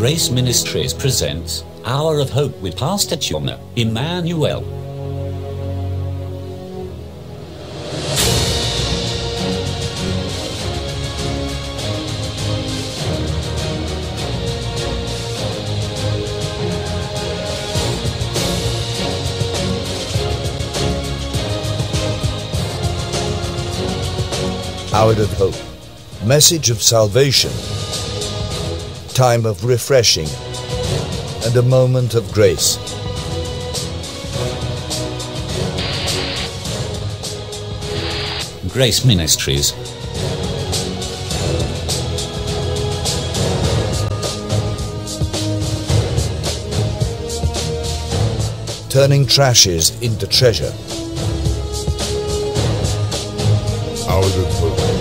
Grace Ministries presents Hour of Hope with Pastor Chioma Emmanuel. Hour of Hope, message of salvation, time of refreshing, and a moment of grace. Grace Ministries. Turning trashes into treasure. Hour of Hope.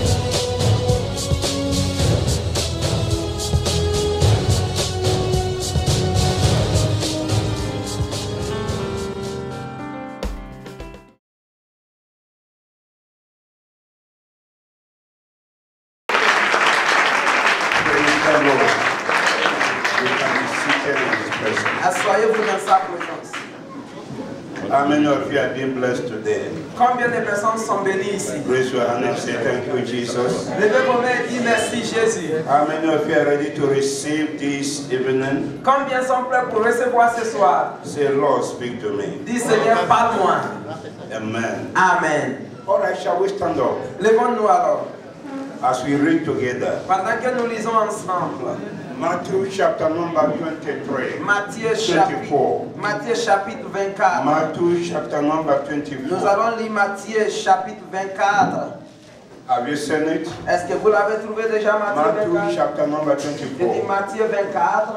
How many of you are being blessed today? Combien de personnes sont bénies ici? Raise your hand and say thank you, Jesus. Levez vos mains et dites merci, Jésus. How many of you are ready to receive this evening? Combien sont prêts pour recevoir ce soir? Say, Lord, speak to me. Dis, Seigneur, parle-moi. Amen. Amen. All right, shall we stand up? Levons-nous alors. As we read together. Pendant que nous lisons ensemble. Matthew chapter number 23. Matthieu chapitre 24. Matthew chapter number 24. Nous allons lire Matthieu chapitre 24. Have you seen it? Est-ce que vous l'avez trouvé déjà, Matthieu 24? Matthew chapter number Je dis 24. Matthieu 24.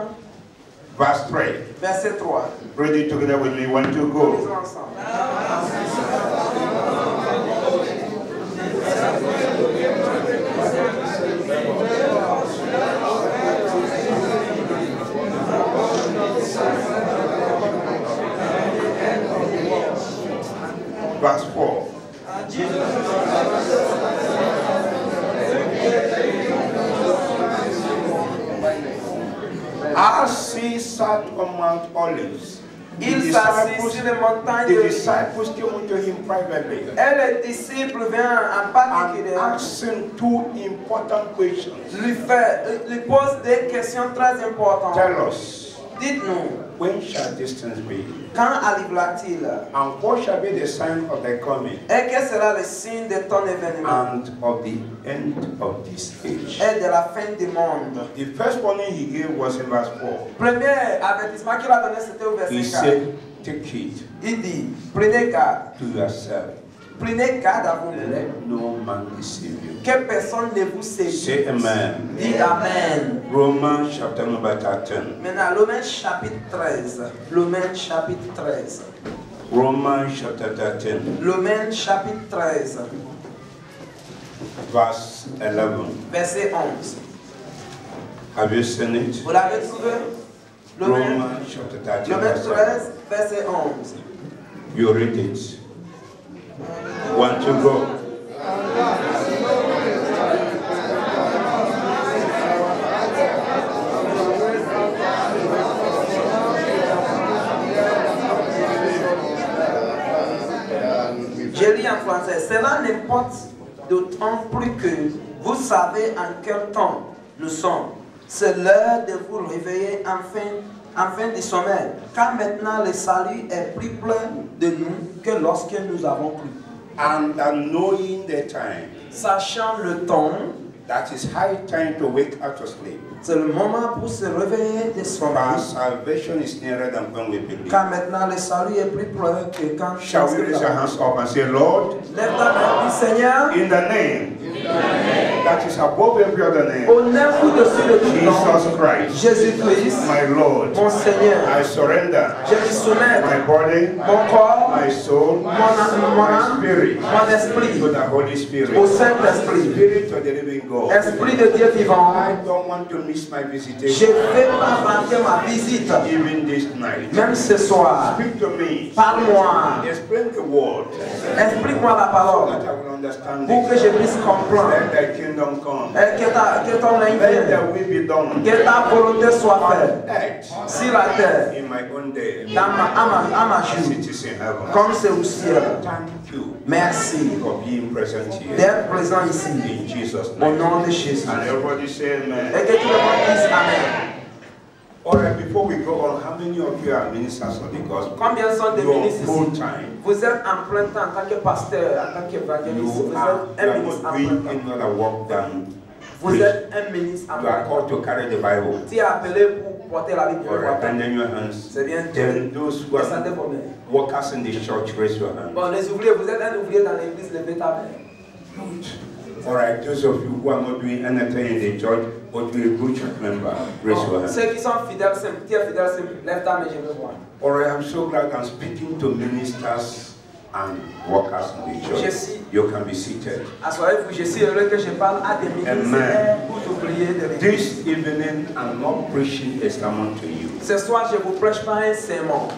Verse 3. Verset 3. Read it together with me. 1, 2, Nous go. lisons ensemble. Verse 4. As he sat on Mount Olives, Il s'assit sur les montagnes the de disciples came unto him privately Et les disciples viennent en and particulier asked him two important questions. lui posent des questions très importantes. Tell us, Dites-nous, when shall these things be? quand arrivera-t-il? And what shall be the sign of thy coming Et quel sera le signe de ton événement? and of the end of this age? Et de la fin du monde. The first warning he gave was in verse 4. Premier avertissement qu'il a donné, c'était au He verset 4. said, take heed Il dit, prenez garde. to yourself. Prenez garde à vous-même. Let no man deceive you. Que personne ne vous séduise. Say amen. Dis Amen. Romans chapter number 13. Maintenant, Romains chapitre 13. Romains chapitre 13. Romans chapter 13. Romains chapitre 13. Verse 11. Verset 11. Have you seen it? Vous l'avez trouvé? Romains Romans chapter 13. Romains Verse 13, verset 11. 11. You read it. 1, 2, go. Je lis en français. Cela n'importe d'autant plus que vous savez en quel temps nous sommes. C'est l'heure de vous réveiller enfin du sommeil. Car maintenant le salut est plus plein de nous que lorsque nous avons cru. And knowing the time, Sachant le temps, that is high time to wake out of sleep. c'est le moment pour se réveiller de For sommeil. our salvation is nearer than when we believe. Car maintenant le salut est plus plein que quand Shall we raise our hands up and say, Lord, Lève ta main, dis Seigneur, in the name that is above every other name, au nom au-dessus de tout nom, Jesus Christ, Jésus-Christ, my Lord, mon Seigneur, I surrender je me soumets my body, mon corps, my soul, mon my âme, spirit mon esprit, to the Holy Spirit, au Saint-Esprit, Spirit of the living God. Esprit de Dieu vivant. I don't want to miss my Je visitation ne vais pas manquer ma visite, even this night. même ce soir. Speak to me. Parle-moi, Explain the word Explique-moi la parole. that I will understand Pour que je puisse comprendre. Let thy kingdom come. Que ton règne Let vienne. thy will be done. Que ta volonté soit faite. Earth, Sur la terre. in my own day, À ma as joue. it is in heaven. Comme c'est au ciel. Thank you Merci for being present here. d'être présent ici. In Jesus' Au name. nom de Jésus. And everybody say amen. Et que tout le monde dise Amen. All right, before we go on, how many of you are ministers of the gospel? Combien sont des You're ministres full ici? time. Vous êtes en plein temps en tant que pasteur, en tant qu'évangéliste. You Vous are êtes un ministre not en doing plein temps. any other work than Vous preach. êtes un ministre en You plein are temps. called to carry the Bible. Tu es appelé pour porter la Bible. All right, and then your hands. C'est bien. Then those who Descendez are vos mains. workers in the church, raise your hand. Bon, les ouvriers, vous êtes un ouvrier dans l'église, levez ta main. Good. All right, those of you who are not doing anything in the church, but you're a good church member, raise your Bon, hand. ceux qui sont fidèles, simples, tu es fidèle, simple, lève ta main, je veux voir. All right, I'm so glad I'm speaking to ministers and workers in the church. Jesse. You can be seated. Assoyez-vous, je suis heureux que je parle à des ministres Amen. ou ouvriers de l'église. This evening, I'm not preaching a sermon to you, Ce soir, je ne vous prêche pas un sermon,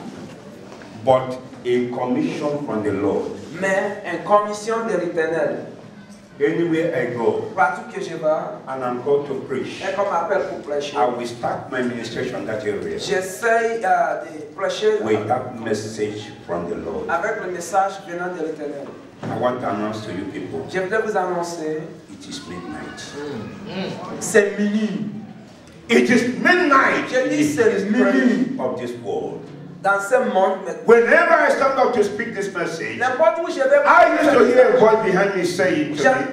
but a commission from the Lord. mais une commission de l'Éternel. Anywhere I go, Partout que je vais, and I'm called to preach, et qu'on m'appelle pour prêcher, I will start my ministration in that area j'essaye de prêcher with that message from the Lord. avec le message venant de l'Éternel. I want to announce to you people, Je voudrais vous annoncer, it is midnight. c'est minuit. It is midnight Je in dis the c'est minuit. history of this world. Dans ce monde, maintenant. Whenever I stand up to speak this message, N'importe où je vais, I used to hear a voice behind me saying to me,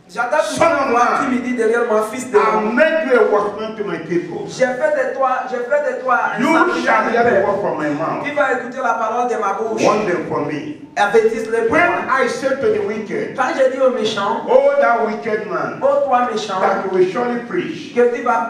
j'entends toujours Son of une voix man, qui me dit derrière moi, fils de I'll l'homme. make you a watchman to my people. J'ai fait de toi un You sentinelle shall de hear the paix. word from my mouth. Qui va écouter la parole de ma bouche. One day for me. Avertisse-les pour When moi. I said to the wicked, Quand j'ai dit aux méchants, oh, that wicked man, ô toi méchant, that you will surely preach, que tu vas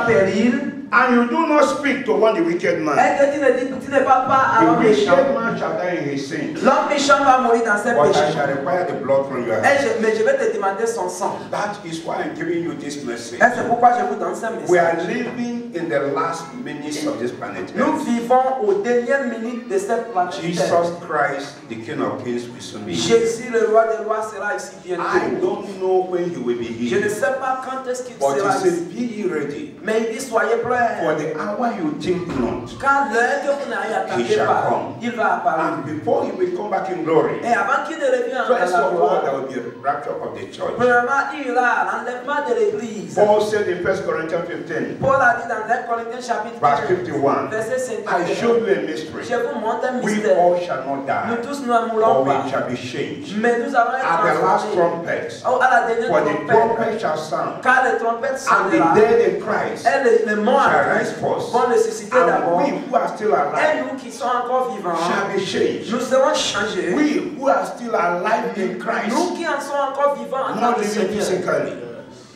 périr, and you do not speak to one the wicked man, et que tu ne parles pas à the l'homme wicked méchant. man shall die in his sin. L'homme méchant va mourir dans ses But I péchés. shall require the blood from your hand. Mais je vais te demander son sang. That is why I'm giving you this message. Et c'est pourquoi je vous donne ce We are message. living in the last minutes of this planet Nous Earth. vivons aux dernières minutes de cette planète. Jesus Christ, the King of Kings, will soon be here. Jésus, le roi des rois, sera ici I bientôt. don't know when he will be Je ne here, sais pas quand est-ce qu'il but he sera said, ici. be ye ready. Mais il dit, soyez For prêts. the hour you think not, Quand l'heure que vous n'avez He attendu shall pas, come. il va apparaître. and before he will come back in glory, Et avant qu'il ne revienne en first la of all, gloire, there will be a rapture of the church. premièrement, il y aura l'enlèvement de l'église. Paul said in 1 Corinthians 15, Paul a dit dans 1 Corinthiens chapitre verse 15, 51, verset I 51, showed you a mystery. je vous montre un We mystère. all shall not Nous die, tous ne mourrons or we pas, shall be changed. mais nous allons être At the last transformés. trumpet, Oh, à la dernière for the trompette, trumpet shall sound, car les trompettes and sonnera, the dead in Christ et les morts shall en rise Christ first, vont ressusciter and d'abord. we who are still Et alive nous qui sommes encore vivants, shall be changed. nous serons changés. We who are still alive in Christ, Nous qui en sommes encore vivants en tant not que living Seigneur, physically,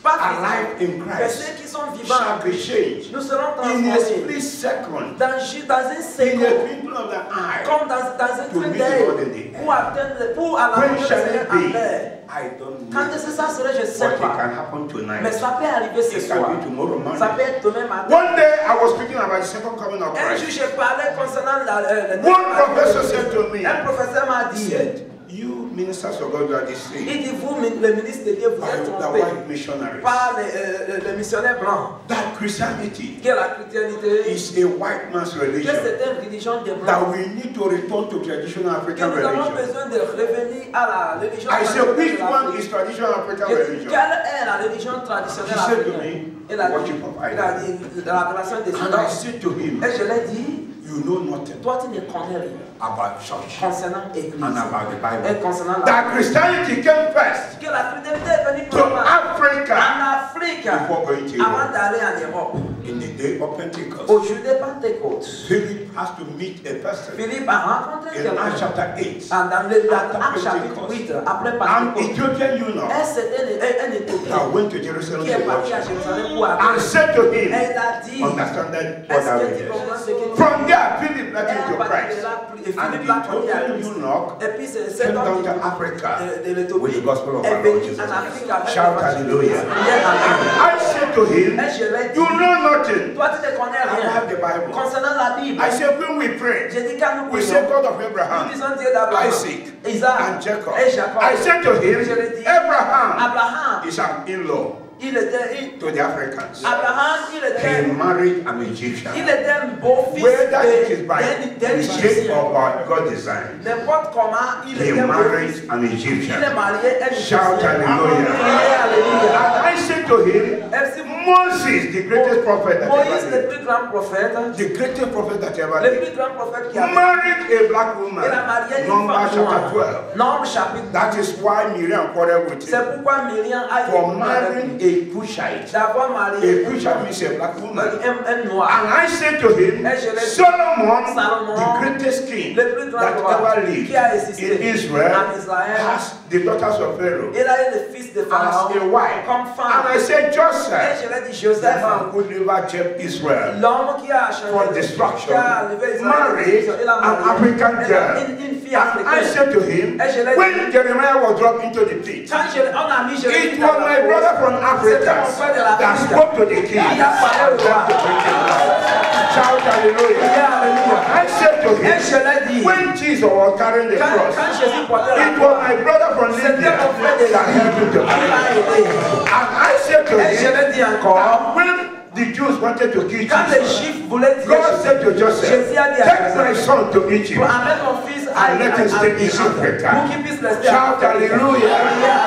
pas alive in physiquement, mais Christ, ceux qui sont vivants en shall be Christ, changed nous serons in a transformés split second, dans un in a second, twinkle of the eye. comme dans un To clin meet the Lord in d'œil, the pour atteindre, pour à la When rencontre du shall Seigneur it en be? l'air. I don't Quand know. est-ce que ça serait, je ne sais But it pas. can happen tonight. Mais ça peut arriver ce It soir. can be tomorrow morning. Ça peut être demain matin. One day I was speaking about the second coming of Un jour, Christ. je parlais concernant le One professor said to me, un professeur m'a he dit, said, you ministers of God, you are deceived il dit, vous, le ministre de Dieu, vous by êtes the trompés white missionaries. par les missionnaires blancs. That Christianity Que la chrétienté, is a white man's que religion. c'est une religion des That blancs. we need to return to traditional Que African nous avons religion. besoin de revenir à la religion I said, traditionnelle which de one l'Afrique. is traditional African Je dis, religion? quelle est la religion traditionnelle He said to africaine? me, Il a worship dit, of il a idols. dit, de l'adoration des And I idoles. said to him, Et je l'ai dit, you know nothing toi tu ne connais rien about church concernant l'église and about the et Bible. concernant la That Christianity came first que la fidélité est venue to premièrement Africa en Afrique before going to avant Europe. d'aller en Europe. In the day of Pentecost, Au jour de Pentecôte, Philip has to meet a person Philippe a rencontré in Acts quelqu'un chapter 8. dans le After Acte chapitre Pentecost. 8 après An Pentecôte. Ethiopian eunuch Et c'était un Éthiopien that went to Jerusalem qui est to parti à worship Jérusalem pour and adorer. said to Et him, il a dit, understand that what est-ce I que read tu there. comprends ce que tu From dis? there, Philip led Et him à to partir de Christ. là, And Philippe the l'a conduit à Ethiopian Christ. eunuch Et puis cet came homme down to Africa de with the l'Éthiopie gospel of est our Lord venu Jesus en Christ. Afrique avec Shout l'évangile. hallelujah. Prière à Dieu. I said to him, Et je l'ai dit, you know nothing Toi, tu ne connais rien about the Bible. concernant la Bible. I said, when we pray, J'ai dit quand nous we say prions, God of nous Abraham, disons Dieu d'Abraham, Isaac, Isaac and Jacob. et Jacob. I said to him, Je l'ai dit, Abraham Abraham, is an in-law il était, to the Africans. Abraham, il He était, married an Egyptian. il était un beau-fils Whether it is by d'un mistake Égyptien. or by God design, N'importe comment, il he était un beau-fils. married an Il Egyptian. est marié à un Shout Égyptien. hallelujah. Alléluia. And I said to him, Merci. Moses, the greatest prophet that Moïse, ever le lived, plus grand prophète, the greatest prophet that ever le lived, plus grand prophète qui a vécu. married a black woman. Il a marié une Numbers femme chapter noire. 12. Nombre chapitre. That is why Miriam quarreled with C'est him pourquoi Myriam a été for marrying a Cushite. d'avoir marié A Cushite means a black woman. un noir. And I said to him, Solomon, the greatest king Le plus grand that roi ever lived qui a existé in Israel, en Israël, has the daughters of Pharaoh il a eu le fils de as Pharaon a wife. comme And femme. I said, Et Joseph, je l'ai dit, the Joseph, man who never kept Israel l'homme qui a for changé, destruction, qui a enlevé Israël, married il a an marié African girl. une fille And I africaine. said to him, Et je l'ai dit, when Jeremiah was dropped into the pit, quand on a mis Jérémie it dans was la my fosse, brother from c'était Africa mon frère de that l'Afrique. spoke to the king Il a parlé au and roi. to bring him back. Shout hallelujah. Alléluia. I said to Et je him, l'ai dit, when Jesus was carrying the quand cross, Jésus portait la it was croix, my brother from c'était Libya mon frère de that helped him to qui carry l'a it. aidé. And I said to Et je him, l'ai dit encore, that when the Jews wanted to kill quand les Jesus, Juifs voulaient tuer God said to Jésus, Joseph, Jésus a dit à take my Joseph, son to Egypt. amène mon fils à And let him stay in Égypte Africa. pour qu'il puisse rester Shout hallelujah.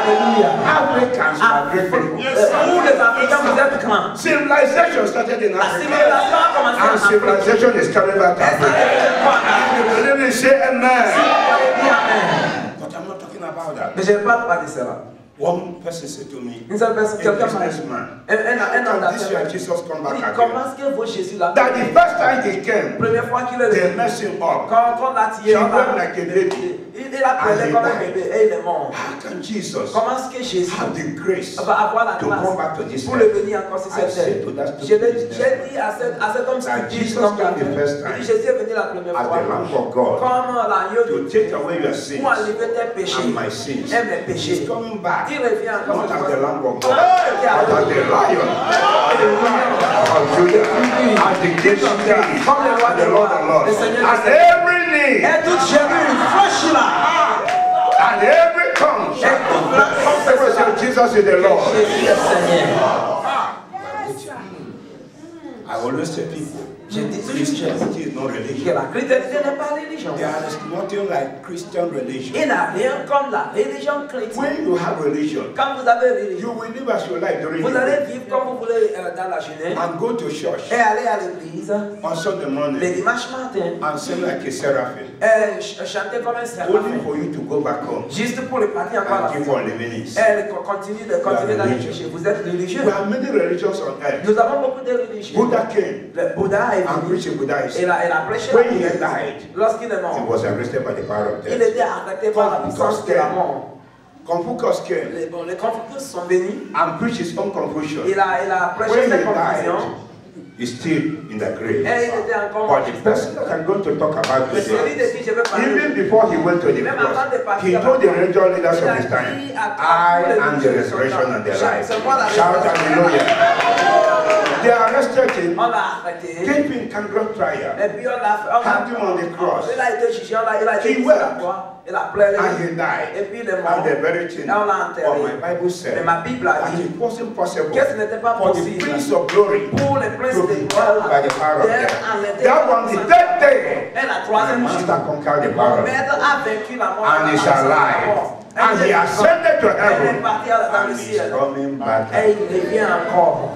Alléluia. Africans are great people. Vous les Africains, vous êtes grands. Civilization started in La Africa. civilisation a commencé en And Afrique. civilization is coming back to Et ça Africa. n'est pas en Afrique. Let me say amen. Dit amen. But I'm not talking about that. Mais je ne parle pas de cela. One person said to me, Une seule personne, a quelqu'un m'a dit, businessman, un homme can this year d'affaires. Jesus come back Oui, again? comment est-ce que vos Jésus là? That the first time he came, Première fois qu'il est they venu, messed him up. quand on l'a tiré, He went like a baby. il a pleuré comme un bébé et il est mort. How can Jesus Comment est-ce que Jésus have the grace va avoir la to come grâce back to this pour le earth? venir encore sur I cette said terre? to that J'ai stupid dit businessman à cet homme that stupide Jesus comme came the first il time dit, Jésus est venu la première as fois the Lamb of God comme l'agneau to de take Dieu away your sins pour enlever tes péchés and my sins. et mes péchés. He's coming back, Il revient encore not cette as the fois. Lamb of God, but as the Lion of Judah, as the King of Kings, Comme le roi and des the Lord rois, of Lords, le Seigneur and des seigneurs. every knee Et toute cheville, franchis-la. and every tongue shall confess that Jesus is the Lord. Jésus est Seigneur. I always tell people, Je dis toujours Christianity is not que religion. la chrétienté n'est pas religion. There is nothing like Christian religion. Il n'y a rien comme la religion chrétienne. When you have religion, Quand vous avez you religion, will live as you like during vous the allez day vivre comme vous voulez dans la journée and go to church et aller à l'église on Sunday le morning dimanche matin and sing like a seraphim, et chanter comme un only séraphin. for you to go back home Juste pour le partir encore à la and keep maison. on living it. Et continuer dans les péchés. Vous êtes religieux. We have many religions on earth. Nous avons beaucoup de religions. Buddha came Le Bouddha est and venu. preached in Buddhism. Il a prêché la When he prière. died, Lorsqu'il est he mort, was arrested by the power of il death. était arrêté par la puissance de la mort. Confucius came Les Confucius sont venus. and preached his own confusion. Il a prêché When ses he confusions. died, he's still in the grave. Et il était encore But the person that I'm going to talk about Mais celui de today, qui je veux parler, even before he went to the même avant de cross, partir he à la told the croix, religious leaders il of a his dit time, à I tous les am the religieux de son resurrection temps, and the life. c'est moi la Shout résurrection. hallelujah. They arrested him, On l'a arrêté. gave him Congress trial, Et puis on l'a hung him on the cross, il a été jugé, il a été He mis sur la wept. croix. Il a pleuré. and he died. Et puis il est mort. And they buried him. Et on l'a But enterré. my Bible said Mais ma Bible a that dit it wasn't possible que ce n'était pas for the possible Prince of Glory pour les princes to de be killed by the power of d'être death. arrêtés That par on the la third day, Et la my troisième jour, master conquered the power mon of death. maître a vaincu la mort. And et is la mort. alive. Et And il he est ascended to vivant. Et il est heaven. parti dans le And he's ciel. coming back. Et il revient encore.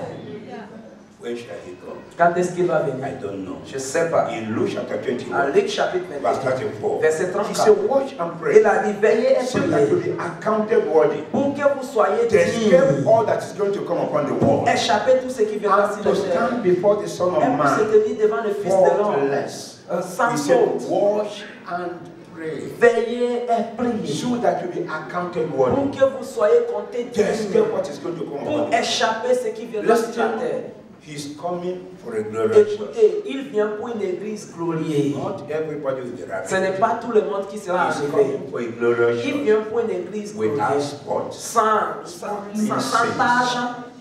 When shall he come? Quand est-ce qu'il va I venir? don't know. Je ne sais pas. In Luke chapter En 21, Luc chapitre verse 21, 34, verset he 34, said, watch and pray il a dit veillez et so that you priez be accounted worthy pour que vous soyez to escape dignes, all that is going to come upon the world, échapper tout ce qui viendra and sur to le terre. stand before the Son of Et pour se Man tenir devant le Fils de l'homme, faultless. sans He said, faute. watch and pray Veillez et priez so that you be accounted pour worthy que vous soyez comptés to escape dignes, what is going to come upon pour the world. échapper ce qui viendra sur la terre. He's coming for a glorious church. Écoutez, il vient pour une église glorieuse. Not everybody will be Ce raptured. n'est pas tout le monde qui sera He's arrivé. coming for a glorious Il church vient pour une église without glorieuse. spot, Sans tâche,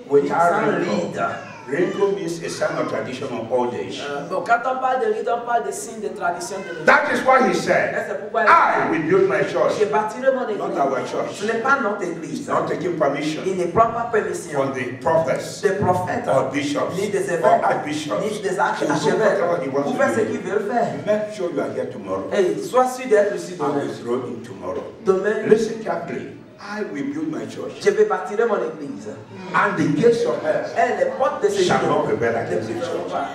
without sans wrinkle, ride, Wrinkle means a sign of tradition of old age. Bon, quand on parle de rite, on parle de signes de tradition de l'Église. That is why he said, C'est pourquoi I will build my je church. bâtirai mon église. Not our church. Ce n'est pas notre église. Not taking permission Il ne prend pas permission from the prophets des prophètes, or bishops ni des or évêques, archbishops. ni des To do archevêques. whatever he wants Pour faire ce to qu'ils do. veulent faire. Make sure you are here tomorrow. Et sois sûr d'être ici I will demain. throw in tomorrow. Demain, Listen carefully. I will build my church. je vais bâtir mon église. And the gates of hell Et les portes de ce shall jour not prevail ne against the prévaudront church. pas.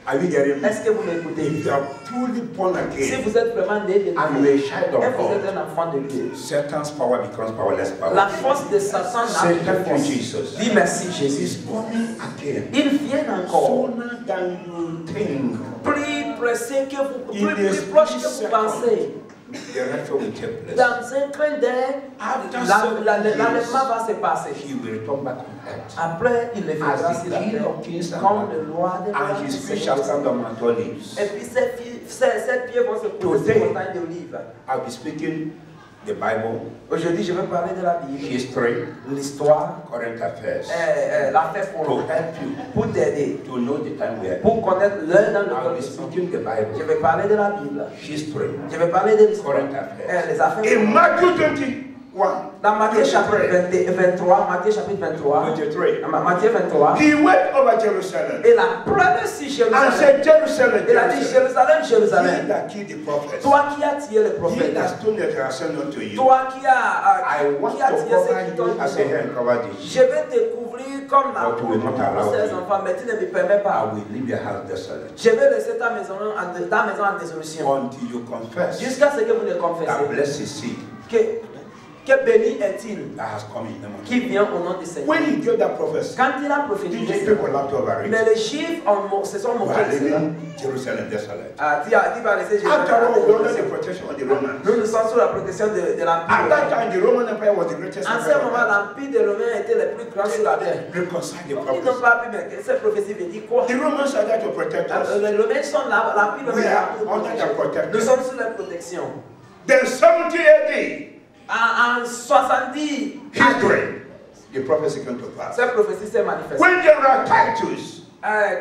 Are you getting me? Est-ce que vous m'écoutez? If you are truly born Si again vous êtes vraiment né de and Dieu, you are a child et of vous êtes God, un enfant de Dieu, Satan's power becomes powerless power. la force de Satan n'a Say plus de thank you, force. Jesus. Dis merci He's Jésus. born again. Ils viennent encore Sooner than you think. plus pressés que vous, In plus this proches que vous second, pensez. the rapture will take place. Dans un clin d'œil, After 7 l'enlèvement va se passer. He will return back on earth. Après, il le fera As sur the la King terre, of Kings comme le roi des rois. and his feet shall stand on Mount Olives. Et puis ses pieds vont se poser sur la montagne d'Olive. I'll be speaking the Bible, Aujourd'hui, je vais parler de la Bible, history, l'histoire, current affairs, l'affaire pour to help you pour t'aider, to know the time we are in. pour connaître l'heure dans I'll lequel be nous sommes. speaking the Je Bible, vais parler de la Bible. history, Je vais parler de l'histoire, current affairs. les affaires. In Matthew 21, Dans Matthieu chapitre 23, Matthieu chapitre 23, 23, Matthieu 23, he went over Jerusalem il a pleuré sur and Jérusalem. said, Jerusalem, Il a dit Jerusalem, Jérusalem, he Jérusalem, that killed the prophets, toi qui as tué les he prophètes, that stoned the Jerusalem unto you, toi qui I as want qui as to tué cover ceux qui t'ont you as a tué. hen covered the Je sheep. vais te couvrir comme la But you will not allow pour ces me. enfants, mais tu ne me permets I pas. will leave your house desolate Je vais laisser ta maison en désolution. until you confess Jusqu'à ce que vous ne that confessez blessed seed que béni est-il that has come in the name of qui vient au nom du Seigneur. When he gave that prophecy, Quand il a the prophétisé, people laughed over mais it. les Juifs se sont We moqués are de cela. leaving Jerusalem desolate. Tu vas laisser Jésus. After all, we under the protection of the Romans. Nous sommes sous la protection de At that l'Empire. time, the Roman Empire was the greatest En ce empire. moment, l'Empire des Romains était le plus grand sur la terre. Reconcile the Ils n'ont prophecy. pas pu, mais cette prophétie veut dire quoi? The Romans are there to protect us. Les Romains sont là, l'Empire We romain est là are pour nous under their protéger. Nous protection. sommes sous la protection. Then 70 AD, En 70, history, the prophecy came to pass. cette prophétie s'est manifestée. When General Titus,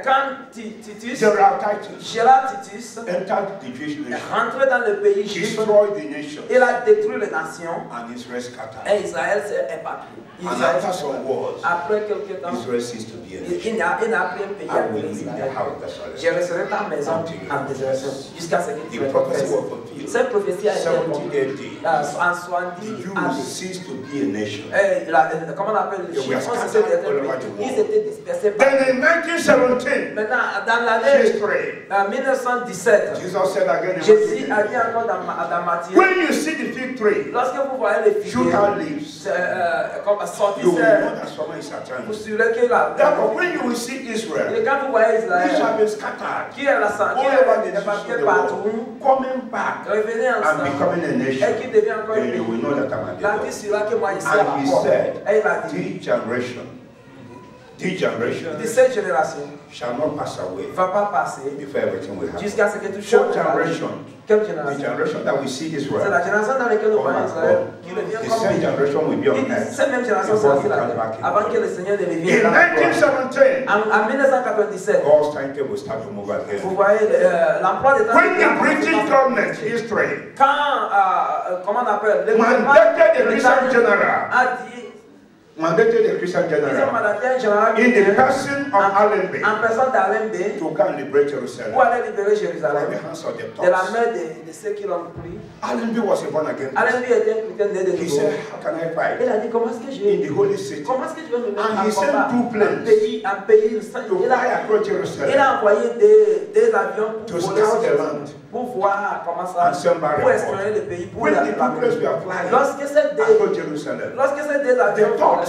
Quand Titus, General Titus Gérard Titus, entered the Jewish est nation, rentré dans le pays juif, destroyed the nation, il a détruit les nations and Israel scattered. et Israël s'est éparpillé. And Israël after some wars, Après quelques temps, Israel ceased to be a nation. il n'a plus un pays I à will leave the Israël. house desolate. Je laisserai ta maison en désolation jusqu'à ce que tu The le prophecy confesses. was fulfilled. Cette prophétie a été 70 accomplie AD, en the 70 Jews années. ceased to be a nation. Comment on appelle les They were Juifs ont scattered cessé d'être all un over pays. the world. Ils étaient dispersés par. Then in 1917, Maintenant, dans l'année history, 1917, Jesus said again in Jésus a Matthew, dit encore dans Matthieu, when you see the fig tree, lorsque vous voyez les shoot figuiers, out leaves, comme sortir, you will know that summer is at vous hand. suivez que la. Therefore, when you will see Et Israel, quand vous voyez we shall Israël, be scattered qui est la all qui over the est nations of éparpillé the partout, world, coming back revenez and ensemble, becoming a et nation, qui devient encore then une you will know that I'm at Là, the tu sauras que moi ici à door. la And he porte. said, Et il a dit, this generation de cette génération shall not pass away ne va pas passer before everything will happen. jusqu'à ce que tout Fourth change. generation, Quelle the génération? generation that we see C'est Israel, la génération dans laquelle nous come voyons back Israël home. qui revient The comme same pays. generation will be on Il dit, earth cette même génération before sera he sur la comes terre back in avant que glory. le Seigneur ne revienne In dans la gloire. 1917, En 1997, God's timetable start to move again. vous voyez l'emploi des temps. When the British government, history, Quand, comment on appelle, le mandated the Christian Britannique general, a dit, mandated the Christian ils ont general mandaté un général in the militaire person of Allenby en personne d'Allenby to go and liberate Jerusalem pour aller libérer from Jérusalem the hands of the de la Turks. main de ceux qui l'ont pris. Allenby was a born again person. Allenby était un chrétien né de He nouveau. said, how can I Il fight a dit, comment est-ce que je in vais the holy city Comment est-ce que je vais me mettre And en he sent combat 2 planes un pays to fly il across a Jerusalem envoyé des avions to pour voler scout sur the land pour voir comment ça, and send back pour report. explorer le pays, pour When la the 2 planes were flying Lorsque ces across Jerusalem, deux avions the Turks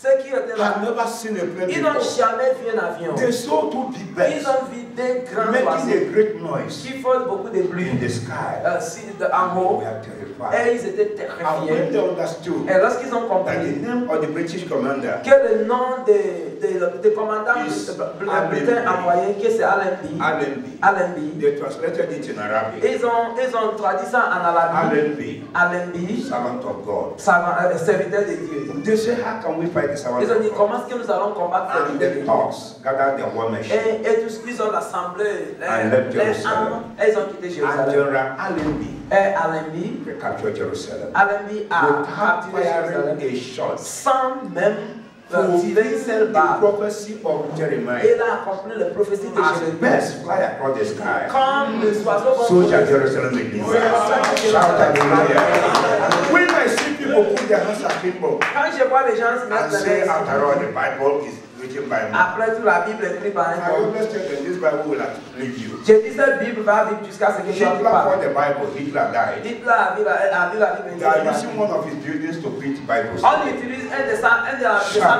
ceux qui étaient là, had never seen a plane ils n'ont before. jamais vu un avion. They saw 2 big Ils birds ont vu des grands making oiseaux a great noise qui font beaucoup de bruit in the sky. en haut. We are terrified. terrified. Et ils étaient And terrifiés. when they understood Et lorsqu'ils ont that compris the name of the British commander que le nom des commandants britanniques envoyés, que c'est Allenby, they translated it in Arabic. ils ont traduit ça en arabe. Allenby, servant of God. Serviteur de Dieu. They say, how can we fight the servant Ils ont dit of God? comment est-ce que nous allons combattre And serviteur de the Dieu. Turks gathered their war machine. Et tous ils ont assemblé And left les Jerusalem. armes et ils ont quitté And Jérusalem. General Allenby Et Allenby recaptured Jerusalem. a Without capturé Jérusalem firing a shot. sans même tirer une seule The balle. prophecy of Jeremiah. Et il a accompli la prophétie de As Jérémie. birds fly across the sky, Comme les oiseaux vont so shall voler, Jerusalem be delivered. Shout hallelujah. When I see people put their hands akimbo quand je vois les gens se and mettre say, les after all, the Bible is written by me, après tout la Bible est écrite par un I homme. always tell them this Bible will leave you. J'ai dit cette Bible va vivre jusqu'à ce que je Hitler ne parle. fought the Bible, Hitler died. Hitler a vu la Bible. They are using one of his buildings to print Bibles. On utilise un de sa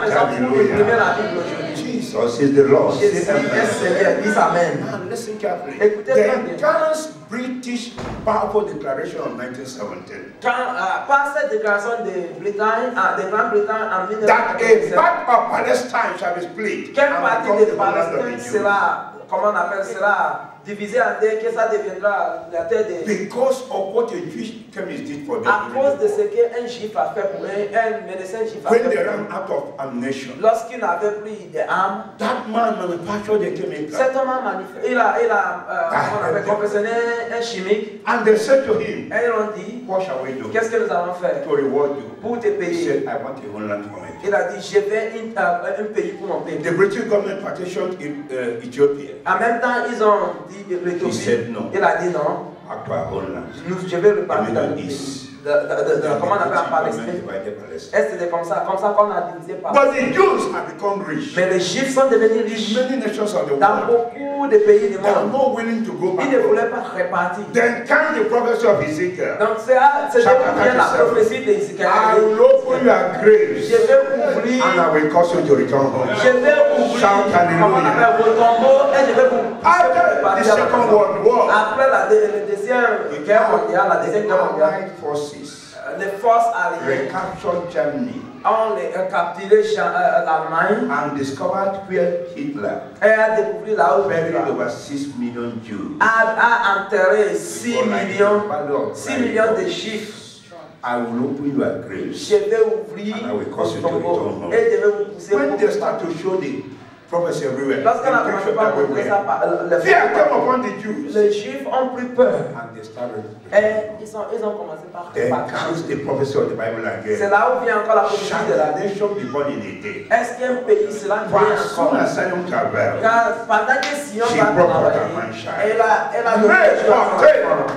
maison pour imprimer la Bible aujourd'hui. Jesus is the Lord. Jésus est Seigneur, dis Amen. Now listen carefully. Écoutez The très bien. Gallant's British Powerful Declaration of 1917 Par cette déclaration de Grande-Bretagne en that a 1917, part of Palestine shall be split quelle and partie become de the homeland of the Palestine Jews. sera, comment on appelle cela, divisée en deux, que ça deviendra la terre des... Because of what a Jewish chemist did for them. À cause de ce qu'un juif a fait pour eux, un médecin juif a fait When they pour ran eux. out of ammunition, Lorsqu'il n'avait plus d'armes, that man manufactured a chemical. cet homme il a confectionné un chimique And they said to him, et ils ont dit, what shall we do qu'est-ce que nous allons faire to reward you? pour te He payer? said, I want a homeland for me. Il a dit, je veux un pays pour mon pays. The British government partitioned Ethiopia. En même temps, ils ont dit He l'Éthiopie. said no. Il a dit non. Back to our homeland. Je vais repartir dans le Middle pays. East. Comment on appelle en Palestine? Est c'était comme ça qu'on a divisé par. But the Jews have become rich. Mais les Juifs sont devenus riches Many nations of the dans world, beaucoup de pays du they are monde. not willing to go Ils ne back. voulaient pas répartir. Then came the prophecy of Ezekiel. Donc c'est là où vient la prophétie d'Ézéchiel. I will open your graves Je vais ouvrir. and I will cause you to return home. Je vais ouvrir. Shout Comment on hallelujah. appelle vos tombeaux et je vais vous After the Second World War, après la deuxième guerre mondiale, la deuxième guerre mondiale, Allied forces les forces alliées recaptured Germany ont capturé l'Allemagne and discovered where Hitler et a découvert là où buried Hitler over 6 million Jews. a enterré 6 Before, like, millions, the value of 6 life. millions de chiffres. I will open your graves. Je vais ouvrir And I will vos cause you to tombeaux return home. et je vais vous pousser When pour they start to show the prophecy everywhere, lorsqu'on a the commencé picture par montrer ça, everywhere, fear came upon the Jews les Juifs ont pris peur and they started. et ils ont commencé par Then répartir. comes the prophecy of the Bible C'est again. là où vient encore la prophétie Shall de la the nation be born in a day? Est-ce qu'un pays sera For créé as soon encore? as Zion travail, Car pendant que Sion She va brought forth travailler, a man child. elle a May donné un 14, enfant.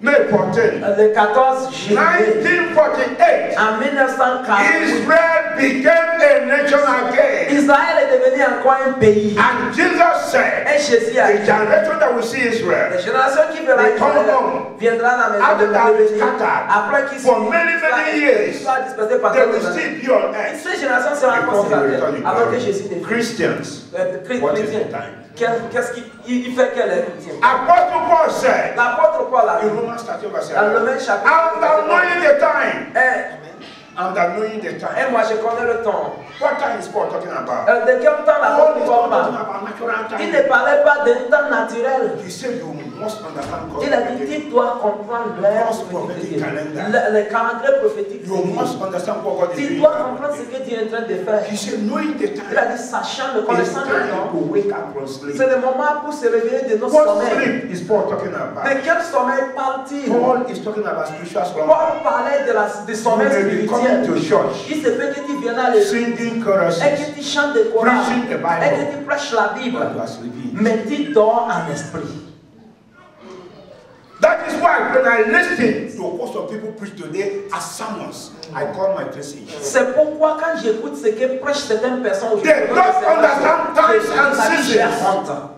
May 14, Le 14 juillet 1948, en 1948, Israel became a nation again. Israël est devenu encore un pays. And Jesus said, Et Jésus a the dit, generation that will see Israel, la génération qui verra Return Israël home. viendra dans la maison After de that, Dieu scattered après qu'ils for many, many years, soient dispersés par they toutes will les années. still be on earth. Cette génération sera encore Before sur la he terre return in avant que glory. Jésus ne vienne. Christians, what is the time? Qu'est-ce qu'il fait qu'elle est chrétienne? Apostle Paul said L'apôtre Paul a dit in Romans 13 verse dans le 11, même chapitre, after knowing the time, et knowing the time. moi je connais le temps. What time is Paul talking about? De quel temps Paul l'apôtre is Paul not talking parle? about natural Il time. ne parlait pas d'un temps naturel. He said you must understand God's Il a dit, prophetic. tu dois comprendre l'heure God's prophétique de prophetic Dieu. calendar. Le calendrier prophétique de You must Dieu. understand what God is Tu doing. dois comprendre ce que Dieu est en train de faire. He said knowing the Il a time. dit, sachant le It's connaissant le time temps, to wake up from sleep. c'est le moment pour se réveiller de nos What sommeils. sleep is Paul talking about? De quel sommeil parle-t-il? Paul is talking about spiritual slumber. Paul parlait du sommeil You may be coming to spirituel. church, Il se fait que tu viennes à l'église singing choruses, et que tu chantes des chorales Preaching the Bible. et que tu prêches la Bible, but you are sleeping. mais tu dors en esprit. That is why when I listen to what some people preach today as sermons, I call my message. C'est pourquoi quand j'écoute ce que prêchent certaines personnes aujourd'hui, They don't understand times and seasons.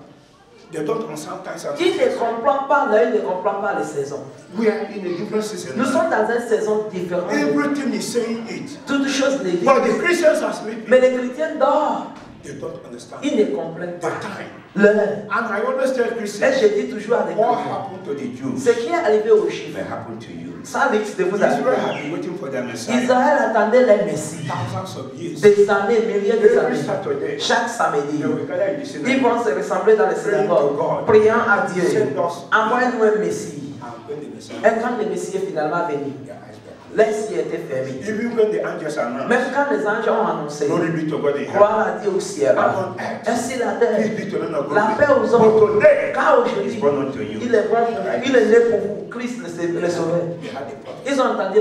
They don't understand times and Qui ne seasons. comprend pas l'œil ne comprend pas les saisons. We are in a different season. Nous sommes dans une saison différente. Everything is saying it. Toutes choses les disent. But the Christians are sleeping. Mais les chrétiens dorment. They don't understand. Ils ne comprennent The pas time. l'heure. And I always tell Et Christians, je dis toujours à des what chrétiens, happened to the Jews ce qui est arrivé aux Juifs, may happen to you. ça risque de vous Israel arriver. had been waiting for their Messiah Israël attendait les Messies. thousands of years. Des années, milliers Every d'années. Saturday, Chaque samedi, they will gather in the ils synagogue vont se rassembler dans les synagogues, priant à Dieu. Envoie-nous un Messie. and when the Messiah, Et quand le Messie est finalement venu, their eyes were closed. les yeux étaient fermés. Even when the angels announced, Même quand les anges ont annoncé, glory be to God in heaven, gloire à Dieu au ciel, and on earth, ainsi la peace terre, be to none of la paix God. aux hommes. But today, Car is aujourd'hui, born unto you. il est bon pour vous, il est né pour vous, Christ le sauveur. They had a prophet. Ils ont entendu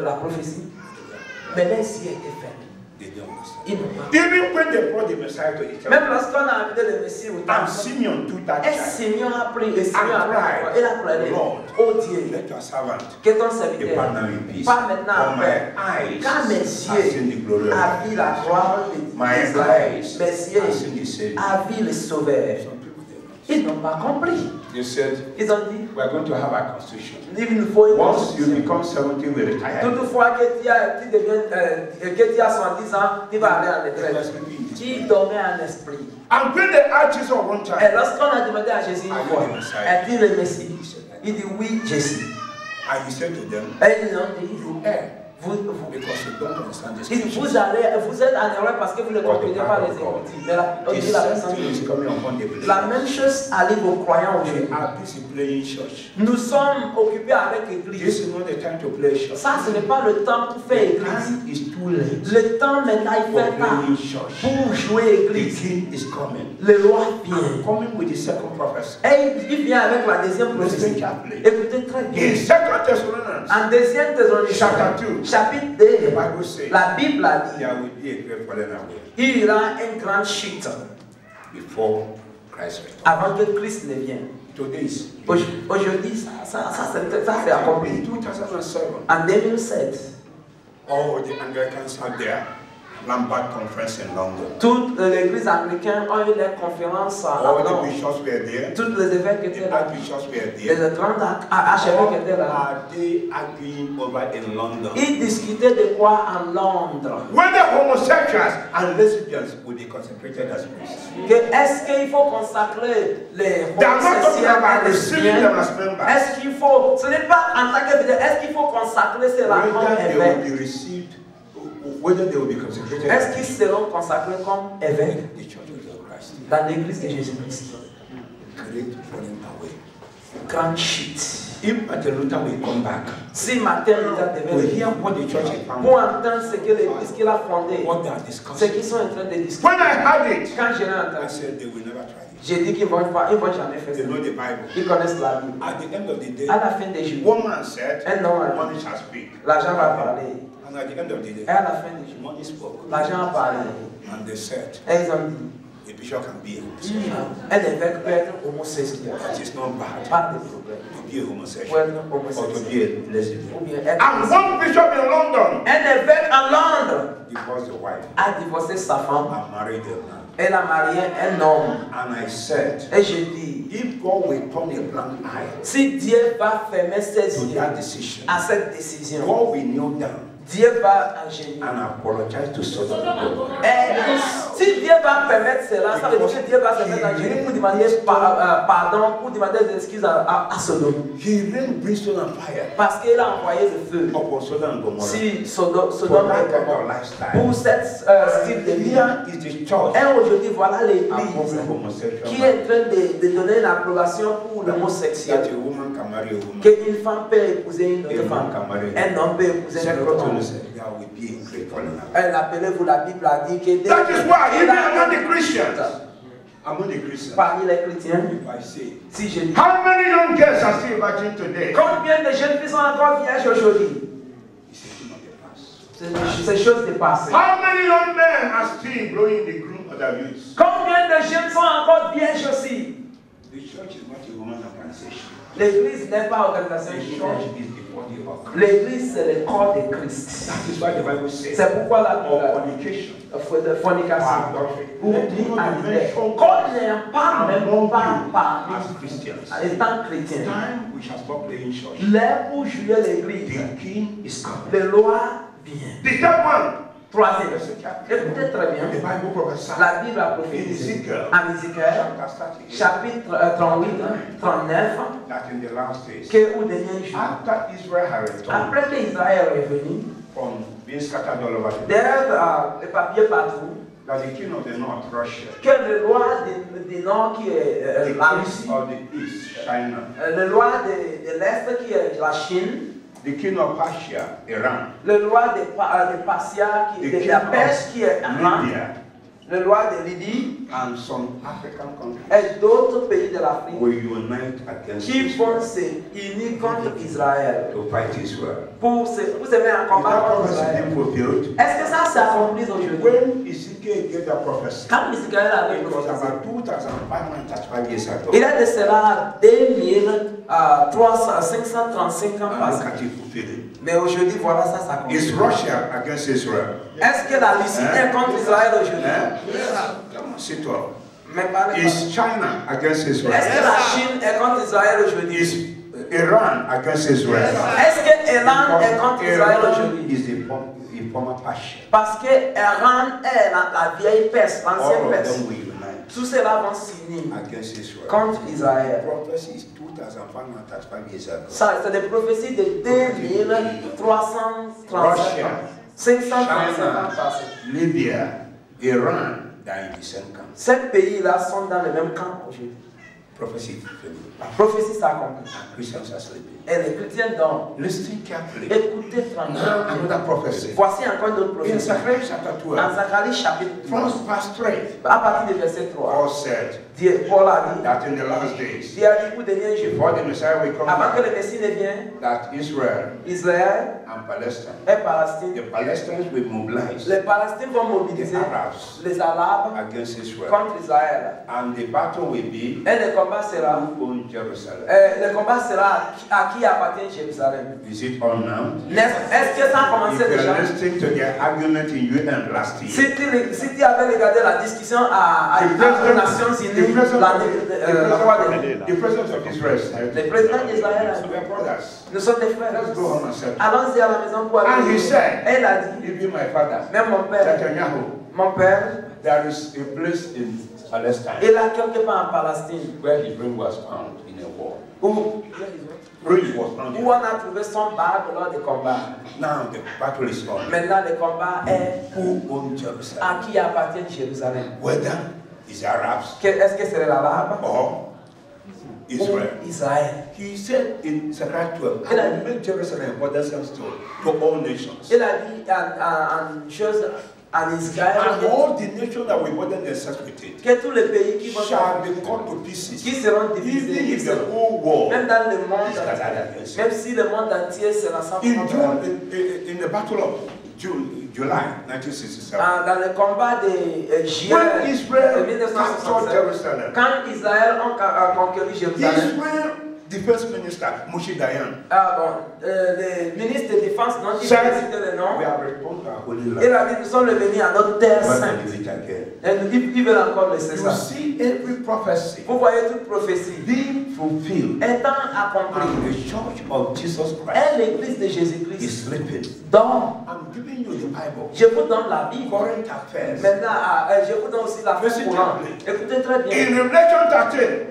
la prophétie, mais les yeux étaient fermés. They don't understand. Ils n'ont pas. Even when they brought the Messiah to the temple, Même lorsqu'on a amené le Messie au and temple, Simeon took that et child, Simeon a pris, et Simeon a pris, il a pleuré, Lord, oh Dieu, let your servant que ton depart serviteur, now in peace. pas maintenant For en my paix, eyes car mes have seen the yeux glory of a vu la gloire my d'Israël, eyes mes have seen the yeux Savior. a vu le Sauveur. Some people they don't. Ils n'ont pas compris. They said, Ils ont dit, we are going to have a constitution. il nous faut une Once you constitution. become 70, we retire. Toutefois, que tu as 70 ans, tu vas aller en retraite. Qui dormait en esprit. And when they asked Jesus one Et time, lorsqu'on a demandé à Jésus une fois, est-il le Messie? Il dit oui, Jésus. and he said to them, Et ils ont dit, you err vous because you don't understand this il dit, scripture. vous êtes en erreur parce que vous ne comprenez pas les Écritures. Mais on The dit la same personne thing is dit, coming upon the believers. la même chose arrive aux croyants They aujourd'hui. are busy playing church. Nous sommes occupés avec This l'Église. is not the time to play church. Ça, ce n'est pas le temps pour faire The Église. time is too late Le temps maintenant, il for fait tard playing church. pour jouer The Église. king is coming. Le roi I'm vient. coming with the second prophecy. Et il vient avec la deuxième prophétie. Écoutez très bien. In 2 Thessalonians, En deuxième Thessaloniciens, Chapter 2, chapitre the 2, Bible says la Bible a dit, there will be a great falling away il y aura une grande chute before Christ returns. avant que Christ ne vienne. Today is Aujourd'hui, ça c'est accompli. in 2007. En 2007, All the Anglicans had their Lambert conference in London. toutes les églises américaines ont eu leur conférence à All the Londres. bishops were there. Tous les évêques The étaient là. archbishops were there. Les grands archevêques étaient là. Are they arguing over in London? Ils discutaient de quoi en Londres? Whether homosexuals and lesbians will be consecrated as priests. Est-ce qu'il faut consacrer les They are not talking homosexuels about et receiving them lesbiennes? as members. Est-ce qu'il faut, ce n'est pas en tant que leader, est-ce qu'il faut consacrer cela comme Whether they will évêque? be received, whether they will be consecrated Est-ce as qu'ils seront consacrés comme évêques the church of Christ. dans l'église de Jésus-Christ? Great falling away. Grande chute. If Martin Luther will come back, Si Martin Luther devait we venir hear what the church is pour founded, entendre ce que l'église qu'il a fondé, what they are ce discussing. qu'ils sont en train de discuter. When I heard it, Quand je l'ai I entendu, said they will never try it. j'ai dit qu'ils vont jamais faire They ça. know the Bible. Ils connaissent la Bible. At the end of the day, À la fin des jours, one man said, un homme a dit, money shall speak. l'argent va parler. And at the end of the day, Et à la fin des jours, money spoke. l'argent a parlé. And they said, Et ils ont dit, a bishop can be a homosexual. un évêque peut être homosexuel. That is not bad. Pas de problème. To be a Peut homosexual être or to homosexuel. be a lesbian. Ou bien être And lesbienne. one bishop in London Un évêque en Londres divorced the wife a divorcé sa femme. and married a man. Elle a marié un homme. And I said, Et je dis, if God will turn a blind eye si Dieu va fermer ses to yeux that decision, à cette décision, God will kneel down Dieu va agir. and apologize to Sodom and Gomorrah. Et si Dieu va permettre cela, ça veut dire que Dieu va se mettre en génie pour demander pardon, pour demander des excuses à Sodome. He rained brimstone and fire Parce qu'il a envoyé le feu. upon Sodom and Gomorrah. Si For Sodome that et kind of Gomorrhe. lifestyle. Pour cette style de vie. Here is the church Et aujourd'hui, voilà l'église approving homosexual qui marriage. est en train de donner l'approbation pour That l'homosexuel. a woman can marry a woman. Qu'une femme peut épouser une A autre man femme. can marry Un homme peut épouser une Second autre to femme. the said, there will be a great falling away. Elle appelez-vous la Bible a dit que That is why even among the Christians, among the Christians, parmi les chrétiens, if I say, si je dis how many young girls are still virgin today? combien de jeunes filles sont encore vierges aujourd'hui? It's a thing of the past. Ces choses dépassent. How many young men are still blowing the groom of their youth? Combien de jeunes sont encore vierges aussi? The church is not a woman organization. L'église n'est pas The organisation church humaine. is the body of Christ. L'église, c'est le corps de Christ. That is why the Bible says, C'est pourquoi la or fornication, de fornication ou l'identité. Qu'on n'aime pas même pas parmi as Christians. étant chrétien. Time we shall stop playing church. L'heure pour jouer l'église, The king is coming. le roi vient. The third one, Troisième. Écoutez très bien. The Bible prophesied La Bible a in prophétisé Ezekiel en Ézéchiel, chapitre 38, 39, that in the last days, que au dernier jour, after Israel had returned après que Israël est revenu, from being scattered all over the world, derrière les papiers partout, that the king of the north, Russia, que le roi du Nord qui est the la king Russie, of the east, China, le roi de l'Est qui est la Chine, the king of Persia, Iran, le roi de Persia qui the est de king la of Perse qui est Iran, Libya, le roi de Libye and some African countries et d'autres pays de l'Afrique will unite against qui vont Israel se unir contre Israël to fight Israel. pour se mettre en Is combat that contre prophecy Israël. being fulfilled? Est-ce que ça s'accomplit aujourd'hui? When Ezekiel gave that prophecy, Quand Israël avait it was prophétisé, about 2,535 years ago. il est de cela 535 ans And passés. look at it fulfilling. Mais aujourd'hui, voilà ça s'accomplit. Is Russia against Israel? Est-ce que la Russie est contre Israël aujourd'hui? Come on, sit up. Mais parlez pas. Is China against Israel? Est-ce que la Chine est contre Israël aujourd'hui? Is Iran against Israel? Est-ce que Iran est contre Israël Iran aujourd'hui? is the former Persia. Parce que Iran est la vieille Perse, l'ancienne All of Perse. them will unite Tous ceux-là vont s'unir against Israel. contre Israël. Prophecy is 2,535 years ago. Ça, c'est des prophéties de 2335 ans. 535 ans passés. Libya, Iran, they are in the same camp. Ces pays-là sont dans le même camp aujourd'hui. Prophecy fulfilled. La prophétie s'accomplit. And Christians are sleeping. Et les chrétiens dorment. Listen carefully. Écoutez Now tranquillement. another prophecy. Voici encore une autre In prophétie. Zechariah chapter 12, Dans Zacharie chapitre 3, from verse 3, à partir du verset 3, Paul said Paul a dit, that in the last days, Dieu a dit pour dernier jour, before the Messiah will come avant que back, le Messie ne vienne, that Israel Israël and Palestine, et Palestine, the Palestinians will mobilize les Palestiniens vont the mobiliser Arabs les Arabes against Israel. contre Israël. And the battle will be Et le combat sera, who owns Jerusalem. à qui appartient Jérusalem. Is it on now? Est-ce que ça a If commencé you déjà? are listening to their argument in UN last year, Si tu avais regardé la discussion aux Nations Unies la fois dernière, the president of Israel said, le président d'Israël a we dit, are brothers. nous sommes des frères. Let's go home and settle. Allons-y à la maison pour And aller. he said, Elle a dit, even my father, même mon père, there is a place in Palestine il a quelque part en Palestine where his ring was found in a war. où Ring was found in on a war. a trouvé son bague lors des combats. Now the battle is on. Maintenant, le combat est Who owns Jerusalem? à qui appartient Jérusalem. Whether it's Arabs Est-ce que c'est l'Arabe or Israel. ou Israël? He said in Zechariah 12, I will make Jerusalem a border to all nations. Il a dit en chose en Israël And all the nations that will border themselves with it que tous les pays qui vont shall be cut to pieces. qui seront Even divisés, if the whole world même dans le monde is scattered against même it. si le monde entier se rassemble In contre June, in the battle of July 1967, dans le combat de juillet when Israel de 1967, captured Jerusalem, quand Israël a conquéri Jérusalem, Israel Defense Minister Moshe Dayan le ministre de défense dont il said, a cité le nom, we have returned our holy il land. a dit nous sommes revenus à notre terre We want sainte. to live it again. Et ils veulent encore laisser You ça. see every prophecy Vous voyez toute prophétie being fulfilled, étant accomplie. and the church of Jesus Et Christ l'église de is Jésus-Christ sleeping. dort. I'm giving you the Bible. Je vous donne la Bible. Current affairs. Maintenant, je vous donne aussi la Listen courante. carefully. Écoutez très bien. In Revelation 13,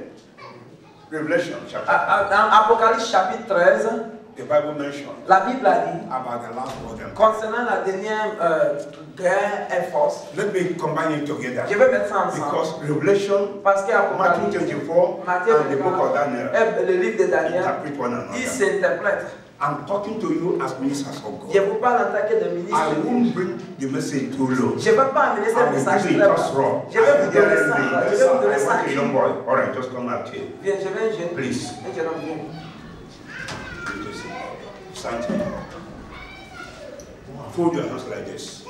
Revelation chapter, Dans Apocalypse chapitre 13, the Bible mentioned la Bible a dit, about the last order. concernant la dernière guerre et force, Let me combine it together. je vais mettre ça ensemble. Because Revelation, Parce que Matthew Apocalypse, 24, Matthieu and the book of Daniel et le livre de Daniel, interpret one another. ils s'interprètent. I'm talking to you as ministers of Je God. vous parle en tant que de ministre I de Dieu. won't bring the message too low. Je ne vais pas amener I ce will message give très it bas. just raw. Je vais vous donner ça. Je vais vous donner I ça. want a young boy. All right, just come out here. Viens, je vais un jeune. Please. Un jeune homme, viens. Stand here. Fold your hands like this.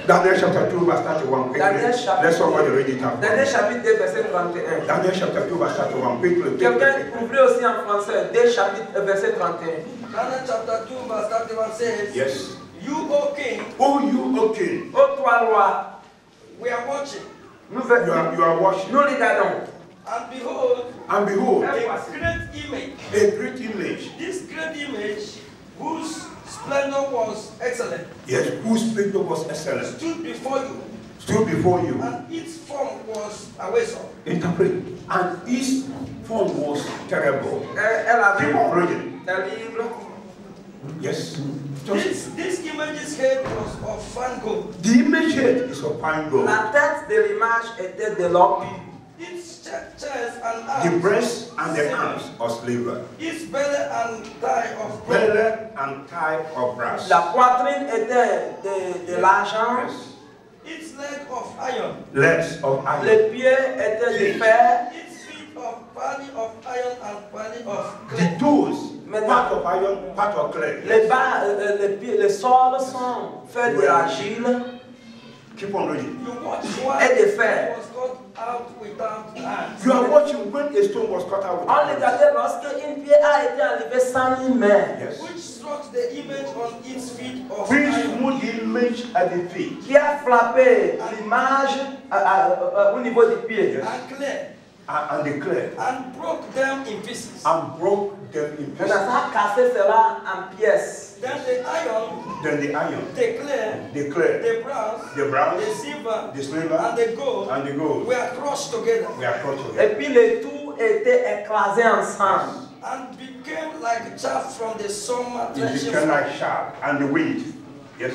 Daniel chapter 2, verse 31. Quickly. Daniel chapitre Let's somebody read it out. Daniel chapitre 2, verset 31. Daniel chapter 2, verse 31. Quickly. Quelqu'un ouvrez aussi en français, 2 chapitre, verset 31. Daniel chapter 2, verse 31 says, Yes. You, O king, Oh, you, okay. Ô toi, roi, we are watching, nous, You are watching. nous regardons. and behold, And behold, a great image. a great image. This great image, whose splendor was excellent. Yes, whose splendor was excellent. Stood before you. Stood before you. And its form was awesome. Interpret. And its form was terrible. Elle avait Keep on reading. un livre. Yes. This image's head was of fine gold. The image head is of fine gold. La tête de l'image était de l'or pur. Its chest and arms. The breast and the arms of silver. Its belly and thigh of bronze. Belly and thigh of brass. La poitrine était de l'argent. Yes. Its leg of iron. Legs of iron. Les pieds étaient de fer. Its feet of body of iron and body of The clay. toes, Maintenant, part of iron, part of clay. les bas, les pieds, les sols sont faits de l'argile Keep on reading. You watch why et de it fer. was cut out without hands. You are watching when a stone was cut out with On hands. regardait lorsque une pierre a été enlevée sans une main, Yes. Which struck the image on its feet of Which iron. smote the image at the feet. qui a frappé l'image au niveau des pieds. Yes. And clay. And the clay. And broke them in pieces. And broke them in Maintenant, pieces. ça a cassé cela en pièces. Then the iron, Then the iron, the clay, the clay, the bronze, the bronze, the silver, the silver, and the gold and the gold were crushed together were brought Et together. puis le tout était écrasé ensemble. and became like chaff from the summer It threshing became floor. like sharp and the wind. Yes.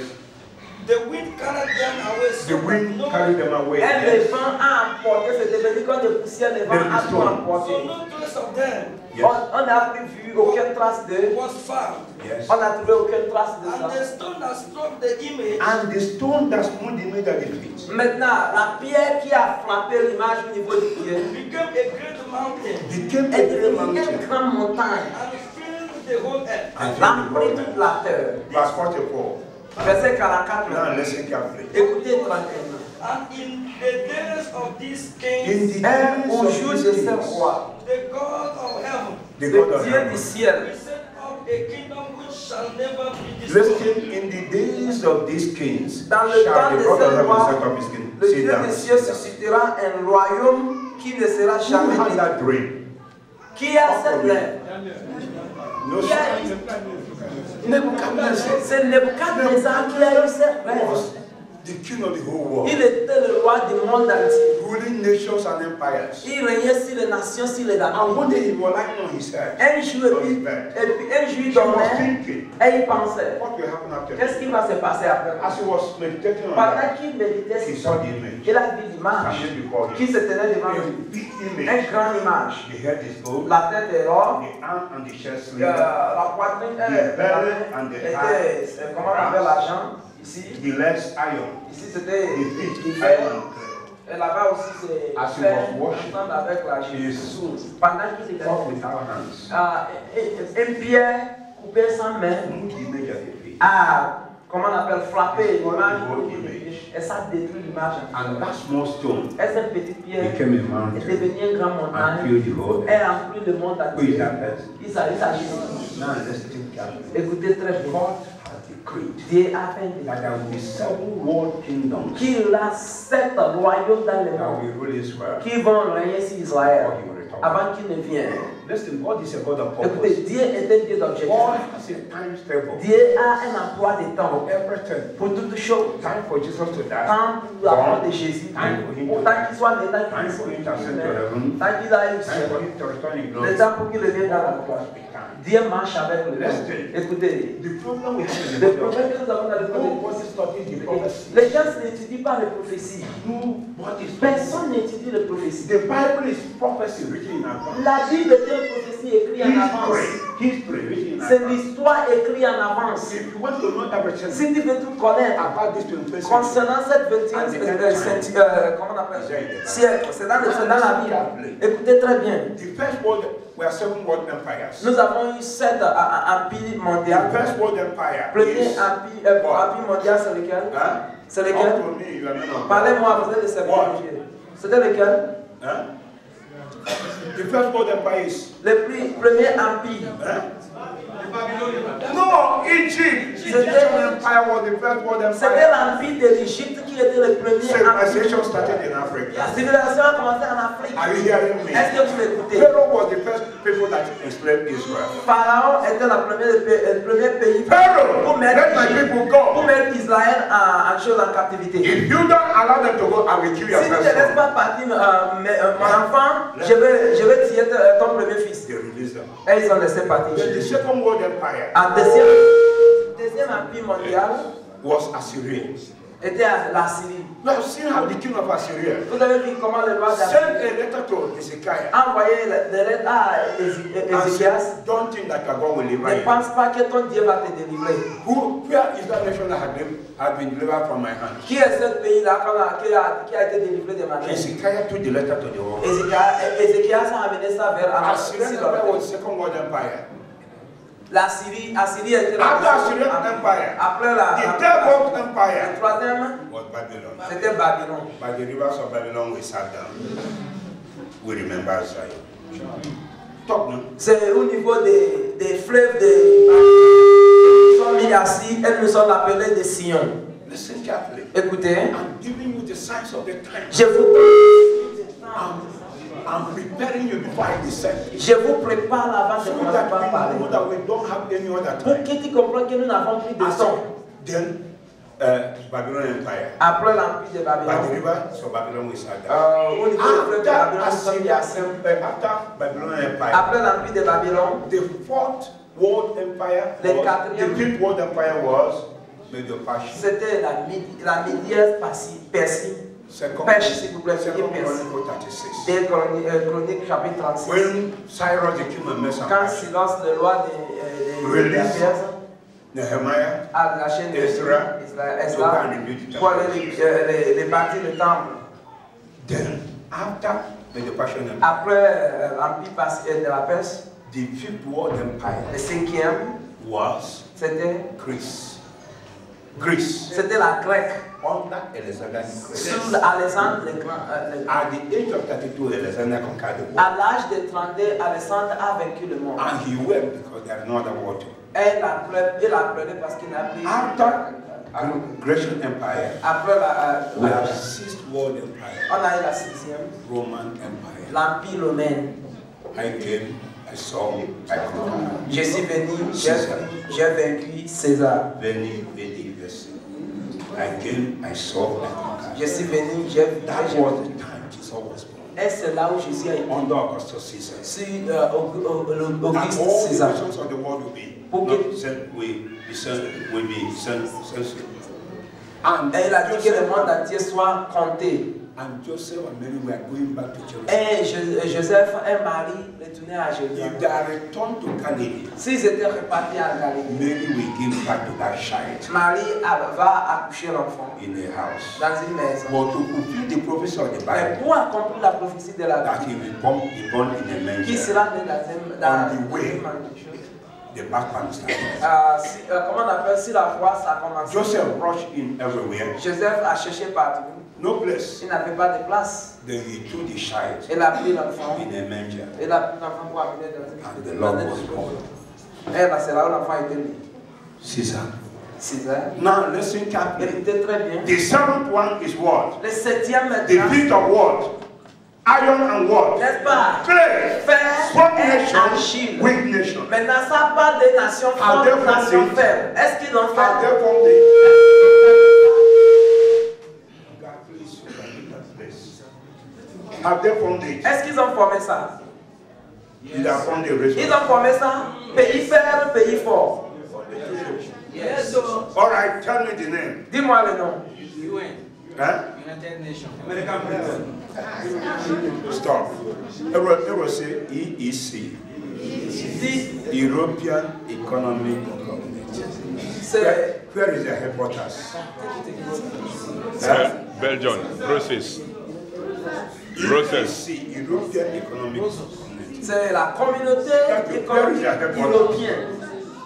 The wind carried them away so The that wind no, carried them away. Et le Yes. vent a emporté, c'est devenu comme des poussières, le vent a tout emporté. so no trace of them Yes. On n'a plus vu aucune trace d'eux, was found. Yes. on n'a trouvé aucune trace de And the ça. stone that struck the image And the stone that smote the image at the feet Maintenant, la pierre qui a frappé l'image au niveau du pied became a great mountain became a est great devenue mountain. une grande montagne, and filled the whole earth. And remplie toute la terre. Verse 44. Verset 44. Now listen carefully. Écoutez tranquillement. And in the days of these In kings, the Et days au of jour these de ce kings, roi, the God of heaven, the le God of Dieu heaven, du ciel, will set up a kingdom which shall never be destroyed. listen, in the days of these kings, dans le shall temps the de God of ce heaven roi, set up his king. le Sit Dieu down. des cieux suscitera un royaume qui ne sera Who jamais had détruit. that dream? Qui a cette lèvre? No, Qui a sir. eu- Nebuchadnezzar C'est Nebuchadnezzar qui a eu cette lèvre. was the king of the whole world, Il était le roi du monde entier. ruling nations and empires. Il régnait sur les nations, sur les And empires. one day he was lying on his head. Un jour, il He was dormait thinking, et il pensait, what will happen after qu'est-ce this? qui va se passer après? As he was meditating on Pendant that, qu'il méditait he sur saw ça, the image. il a vu l'image Standing before qui him. se tenait devant A lui. big Une image. grande image. The head is gold, La tête est or, the arm and the chest la silver, poitrine The est belly and the était, comment on appelle l'argent? Ici, the legs iron, ici c'était the feet du fer. iron. Et là-bas aussi c'est As he fer, was washing, ensemble avec la he Jésus. Pendant qu'il était fought with our hands. une pierre coupée sans main Smote the image at the feet. a, comment on appelle, frappé l'image What au niveau du pied. Et ça détruit l'image. And that small stone Et cette petite pierre became a est mountain devenue une grande and montagne. filled the whole earth. Elle remplit le monde Who is entier. that person? Il s'agit de qui? Now listen carefully. Écoutez très bien. God has decreed Dieu a fait that there will be 7 world kingdoms qu'il a 7 royaumes dans le that monde will rule Israel. qui vont régner sur Israël Before he will return. avant qu'il ne vienne. Listen, God is a God of Écoutez, purpose. Dieu est un Dieu d'objectif. God has a timetable Dieu a un emploi de temps for everything. pour toutes choses. Time for Jesus to die. Tant pour la mort de Jésus, pour tant qu'il soit né, tant Time for him to ascend to heaven. qu'il aille au Time ciel, for him to return in le glory. temps pour qu'il revienne dans la God gloire. has big time. Dieu marche avec le temps. Écoutez, The problem we have in le the Bible, problème que nous avons dans le Coran, nobody studies the prophecy. les gens n'étudient pas les prophéties. Nobody studies. Personne n'étudie les prophéties. The Bible is prophecy written in advance. La Bible est une prophétie écrite en avance. History written in C'est advance. l'histoire écrite en avance. If you want to know everything Si tu veux tout connaître about this 21st century, concernant cette 21e comment on appelle siècle, c'est dans la Bible. Écoutez très bien. the first world were 7 world empires. Nous avons eu 7 empires mondiaux. The first world empire Premier is empire mondial, c'est lequel? huh? C'est lequel? Talk to me, you are men of God. Parlez-moi, vous êtes des serviteurs de Dieu. C'était lequel? Huh? The first world empire is Le premier empire. huh? No, Egypt. C'était Egyptian empire. Empire was the first world C'était empire. l'empire de l'Égypte qui était le premier Civilization empire. started in Africa. La civilisation a commencé en Afrique. Are you hearing me? Est-ce que vous m'écoutez? Pharaoh was the first people that enslaved Israel. Pharaon était le premier pays Pharaoh, pour mettre let my people go. Israël en chose en captivité. If you don't allow them to go, I will kill your Si tu ne first laisses son. pas partir mon enfant, je vais tuer ton premier fils. They released them. Et ils ont laissé partir. The second world empire En deuxième empire mondial was Assyria. était la Syrie. You have seen how the king of Assyria Vous avez vu comment le roi sent d'Assyrie a letter to Hezekiah a envoyé des lettres à and Ézéchias. said, don't think that your God will deliver Ne you. pense pas que ton Dieu va te délivrer. Where is that nation that had been delivered from my hand? Qui est ce pays-là qui a été délivré de ma main? Hezekiah took the letter to the world. Ézéchias a amené ça vers Assyrian Empire was the second world empire. Assyrie était After Assyrian Empire, Après the third world le empire troisième, was Babylon. c'était Babylone. By the rivers of Babylon we sat down. We remember Zion. Talk now. C'est au niveau des fleuves de Babylone. Nous sommes mis assis et nous sommes appelés des Sion. Listen carefully. Écoutez, I'm giving you the signs of the time. je vous I'm preparing you before I descend. Je vous prépare avant de So commencer that par parler. we know that we don't have any other Pour time. que tu comprennes que nous n'avons plus de temps. Then, Babylon Empire. Après l'empire de By the Babylone, rivers of Babylon we sat down. au niveau du fleuve de Babylone, nous sommes mis assis. After Babylon Empire, Après l'empire de Babylone, the fourth world empire, Le was, quatrième. the fifth world empire was Medo-Persia. c'était la Médias Persie. Perche, s'il vous plaît, Second Perse. Chronicle 36. Des Chroniques, chapitre 36. When Cyrus the king of Media Quand Silas, le roi de la Perse, Nehemiah a lâché Ezra, Ezra pour aller les bâtir le temple. then after Medo-Persian empire, Après l'empire de la Perse, the fifth world empire le cinquième, was c'était Greece. c'était la Grecque. Under Alexander the Great. Sous Alexandre le Grand. At the age of 32, Alexander conquered the world. À l'âge de 32, Alexandre a vaincu le monde. And he wept because there is no other water. Et il a pleuré parce qu'il n'a plus. After Grecian Empire, Après we have sixth world empire, on a eu la sixième, Roman Empire. l'Empire romain. I came, I saw, I conquered. Je suis venu, j'ai vaincu César. Veni, vidi, vici. I came, I saw, I conquered. Je suis venu, j'ai vu. That was the time Jesus was born. Et c'est là où Jésus a été. Under Augustus Caesar. Sur And Auguste all the César. nations of the world will be censored. And Et il a dit que le monde entier soit compté. And Joseph and Mary were going back to Jerusalem. Et Joseph et Marie retournaient à Jérusalem. If they are returned to Galilee, S'ils étaient repartis à Galilée, Mary will give back to that child Marie va accoucher l'enfant in a house. dans une maison. But to fulfill the prophecy of the Mais Bible, pour accomplir la prophétie de la that he Bible, will be born in a qui manger, sera né dans On the way. chose. the background started. Comment on appelle, si la voix ça a commencé. Joseph rushed in everywhere, Joseph a cherché partout. no place. Il n'avait pas de place. Then he took the child Il a pris l'enfant. in a manger. Il a pris l'enfant pour amener And the dans Lord une was born. Et là, c'est là où l'enfant était né. Caesar. César. Now listen carefully. Écoutez très bien. The seventh one is what? Le septième The maintenant, feet of what? Iron and what? n'est-ce pas? Clay. Fer Strong et nation, Achille. weak nation. Maintenant, ça parle des nations Are fortes, they des nations from faibles. Est-ce qu'ils ont Are fait? they from the God, please, you can leave that place. Have they from the Est-ce qu'ils ont formé ça? They are from the region. Ils ont formé ça? Pays faible, pays fort. Yes, All right, tell me the name. Dis-moi le nom. UN, Huh? United Nations, American President. Stop. It will say EEC, Dis, European Economic Community. c'est Where is the headquarters? Belgium, Brussels. EEC, European Economic Community. c'est la communauté économique européenne.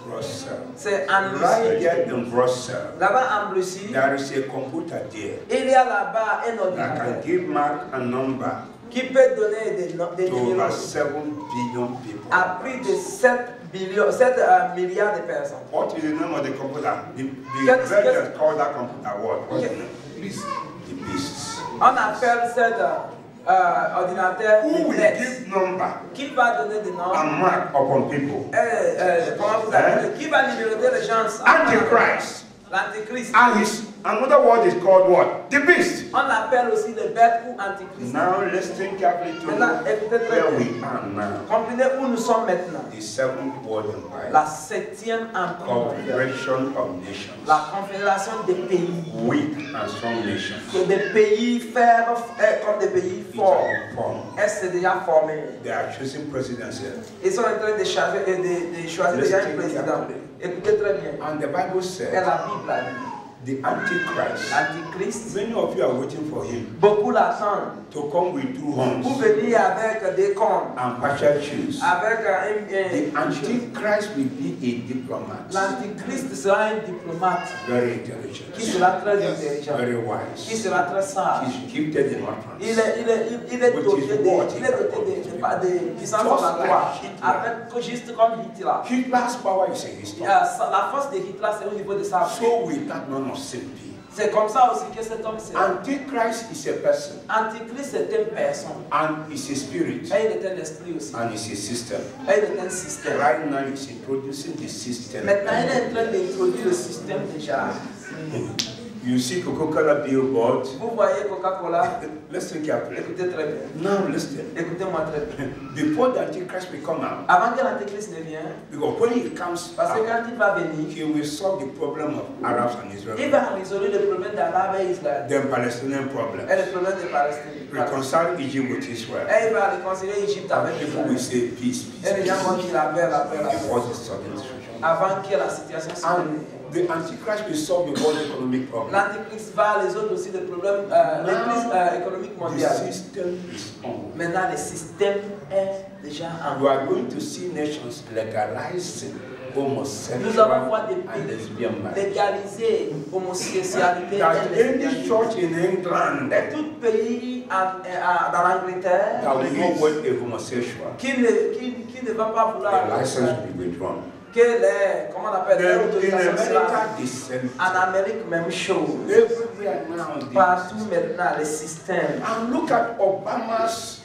Brussels. C'est en Right Russie. here in Brussels, Là-bas en Russie, there is a computer there il y a là-bas un that ordinateur can give Mark a number qui peut donner des to numéros over 7 billion people. à plus de 7 milliards de personnes. What is the name of the computer? The Qu'est-ce- call that computer what? What's the name? The beasts. On appelle cet ordinateur Who le will Plex. give number Qui va donner des noms? and mark upon people? Comment vous appelez? Qui va numéroter les gens? Antichrist. L'Antichrist. Another word is called what? The beast. On appelle aussi le bête ou Antichrist. Now let's think carefully to Maintenant, écoutez très where bien. we are now. Comprenez où nous sommes maintenant. The seventh world empire. La 7e empire mondiale. Confederation of nations. La confédération des pays. Weak and strong nations. Que des pays faibles comme des pays forts. Formed. Est déjà formé. They are choosing presidents here. Ils sont en train de choisir déjà un président. Écoutez très bien. And the Bible Et said, la Bible a dit. the Antichrist, L'Antichrist. many of you are waiting for him Beaucoup l'attendent. to come with two horns Pour venir avec des cornes. and partial shoes. Avec The Antichrist will be a diplomat, l'Antichrist sera un diplomate very intelligent, qui sera très intelligent, very qui wise. sera très sage. He's gifted in utterance. Il est doté de puissance oratoire, avec juste comme Hitler. Hitler's power is in his tongue. La force de Hitler, c'est au niveau de sa bouche. So will that man of sin be. C'est comme ça aussi que cet homme sera. Antichrist is a person, Antichrist est une personne. and is a spirit, Et il est un esprit aussi. and is a system. Et il est un système. Right now, he's introducing the system. Maintenant, il est en train d'introduire le système déjà. You see Coca-Cola billboard. Vous voyez Coca-Cola. Listen carefully. Écoutez très bien. Now listen. Écoutez-moi très bien. Before the Antichrist will come out, Avant que l'Antichrist ne vienne, because when he comes parce que out, quand il va venir, he will solve the problem of Arabs and il Israel, va résoudre le problème d'Arabes et Israël. the Palestinian problem, Et le problème de Palestine. reconcile Egypt with Israel. Et il va réconcilier l'Égypte And avec people will Israël. say peace, peace, Et les gens vont peace. dire la paix, la paix, la paix. Before the sudden destruction. Avant que la situation se And the Antichrist will solve the world economic problem. L'Antichrist va résoudre aussi le problème les crises économiques The mondiales. system is on. Maintenant, le système est déjà en You are going to see nations legalizing Nous allons homosexual voir des and pays lesbian marriage. légaliser l'homosexualité That et any lesbianisme. church in England Et tout pays dans l'Angleterre that will not want a homosexual, qui ne va pas vouloir the license will be withdrawn. que les, comment on appelle, les Then in autorisations America, sera- the same. en Amérique, même chose. Everywhere now, Partout maintenant, le système. and look at Obama's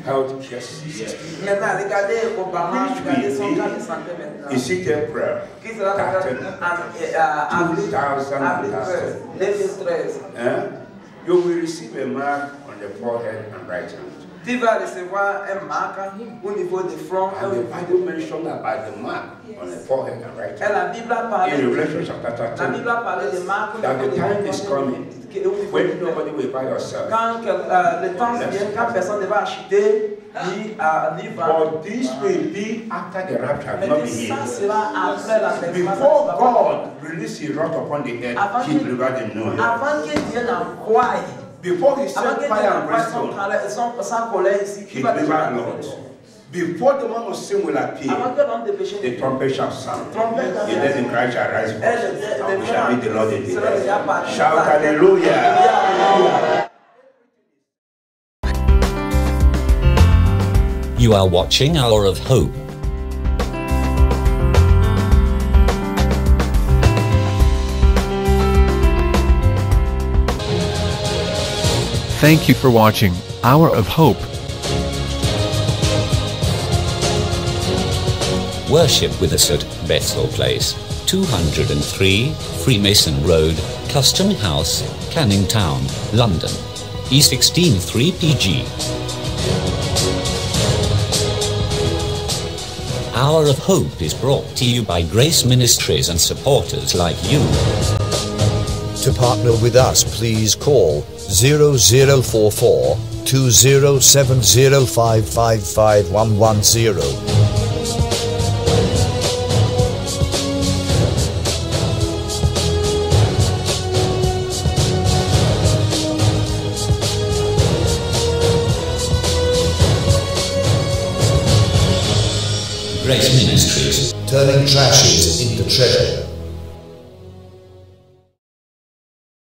healthcare system. Maintenant, regardez Obama, Which regardez will son be- cas de santé maintenant. Is it April? Qui sera Started. avril 2013. 2013. You will receive a mark on the forehead and right hand. Tu vas recevoir un marque au niveau du front. And the Bible mentioned about the mark on the forehead and right Et hand. la Bible a parlé, In Revelation chapter la 13, Bible a parlé de marques. that the time is coming when nobody will buy yourself. Quand le temps vient, quand personne ne va acheter ni vendre. But this will be after the rapture, Mais not que be ça here. sera après la Before God release his wrath upon the earth, he delivered them no help. Avant que Dieu n'envoie, Before he avant sent que Dieu fire and n'envoie brimstone, sa colère ici, he qui va delivered déjà Lot. Before the man of sin will appear, avant que l'homme de péché the trumpet shall sound. Trompette The dead in Christ shall rise Et first, and we shall meet the Lord in the sera déjà air. parti. Shout hallelujah! You are watching Hour of Hope. Thank you for watching Hour of Hope. Worship with us at Bethel Place, 203 Freemason Road, Custom House, Canning Town, London, E16 3PG. Hour of Hope is brought to you by Grace Ministries and supporters like you. To partner with us, please call 0044 20705555110. Grace Ministries. Turning trashes into treasure.